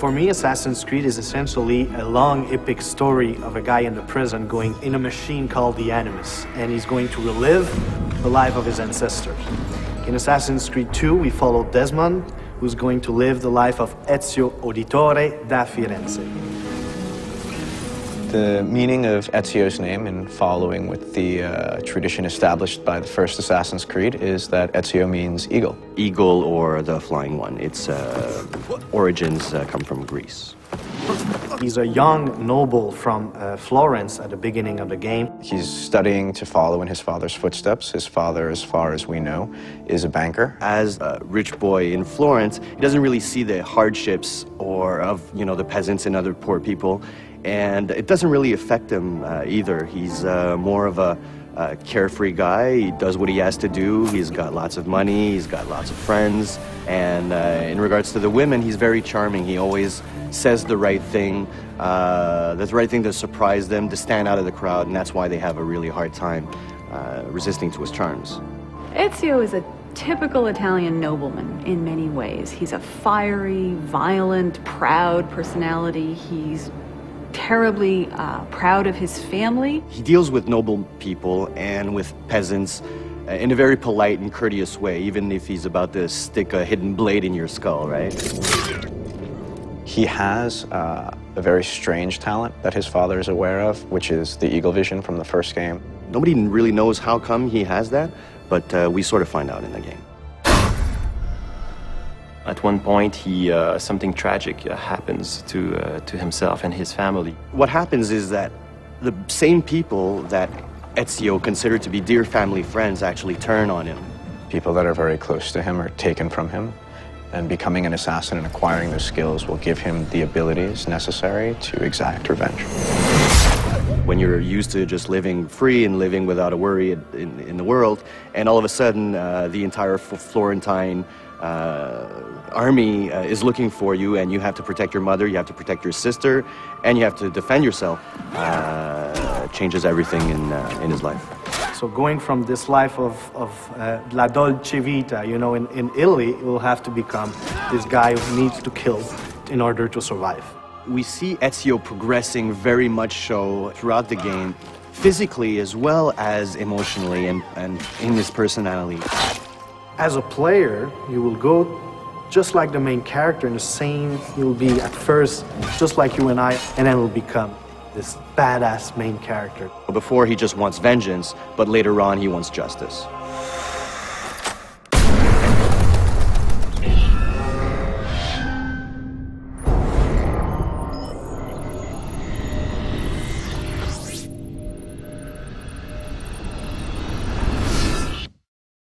For me, Assassin's Creed is essentially a long, epic story of a guy in the prison going in a machine called the Animus, and he's going to relive the life of his ancestors. In Assassin's Creed 2, we follow Desmond, who's going to live the life of Ezio Auditore da Firenze. The meaning of Ezio's name, in following with the tradition established by the first Assassin's Creed, is that Ezio means eagle. Eagle, or the flying one. Its origins come from Greece. He's a young noble from Florence at the beginning of the game. He's studying to follow in his father's footsteps. His father, as far as we know, is a banker. As a rich boy in Florence, he doesn't really see the hardships of the peasants and other poor people. And it doesn't really affect him either. He's more of a carefree guy. He does what he has to do. He's got lots of money. He's got lots of friends. And in regards to the women, he's very charming. He always says the right thing, the right thing to surprise them, to stand out of the crowd, and that's why they have a really hard time resisting to his charms. Ezio is a typical Italian nobleman in many ways. He's a fiery, violent, proud personality. He's terribly proud of his family. He deals with noble people and with peasants in a very polite and courteous way, even if he's about to stick a hidden blade in your skull, right? He has a very strange talent that his father is aware of, which is the eagle vision from the first game. Nobody really knows how come he has that, but we sort of find out in the game. At one point, something tragic happens to himself and his family. What happens is that the same people that Ezio considered to be dear family friends actually turn on him. People that are very close to him are taken from him, and becoming an assassin and acquiring those skills will give him the abilities necessary to exact revenge. When you're used to just living free and living without a worry in the world, and all of a sudden the entire Florentine army is looking for you, and you have to protect your mother, you have to protect your sister, and you have to defend yourself, changes everything in his life. So going from this life of la dolce vita, in Italy, it will have to become this guy who needs to kill in order to survive. We see Ezio progressing very much so throughout the game, physically as well as emotionally and in his personality. As a player, you will go just like the main character, in the same, you'll be at first just like you and I, and then will become this badass main character. Before, he just wants vengeance, but later on, he wants justice.